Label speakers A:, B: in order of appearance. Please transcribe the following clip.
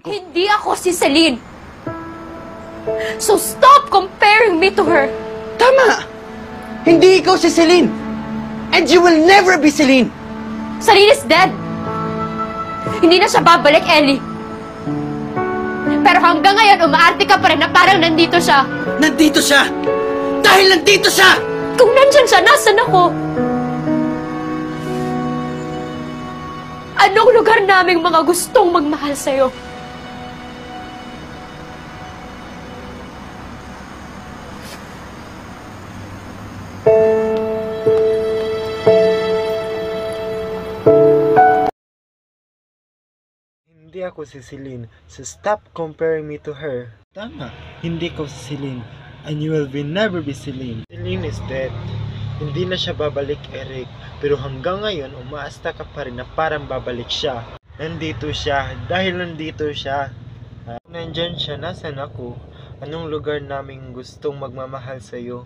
A: Hindi ako si Celine. So stop comparing me to her.
B: Tama! Hindi ikaw si Celine! And you will never be Celine!
A: Celine is dead. Hindi na siya babalik, Ellie. Pero hanggang ngayon, umaarte ka pa rin na parang nandito siya.
B: Nandito siya! Dahil nandito siya!
A: Kung nandyan siya, nasan ako? Anong lugar naming mga gustong magmahal sa'yo?
C: Hindi ako si Celine, so stop comparing me to her. Tama, hindi ko si Celine, and you will never be Celine. Celine is dead. Hindi na siya babalik, Eric, pero hanggang ngayon umaasta ka pa rin na parang babalik siya. Nandito siya, dahil nandito siya. Nandyan siya, nasan ako? Anong lugar naming gustong magmamahal sa'yo?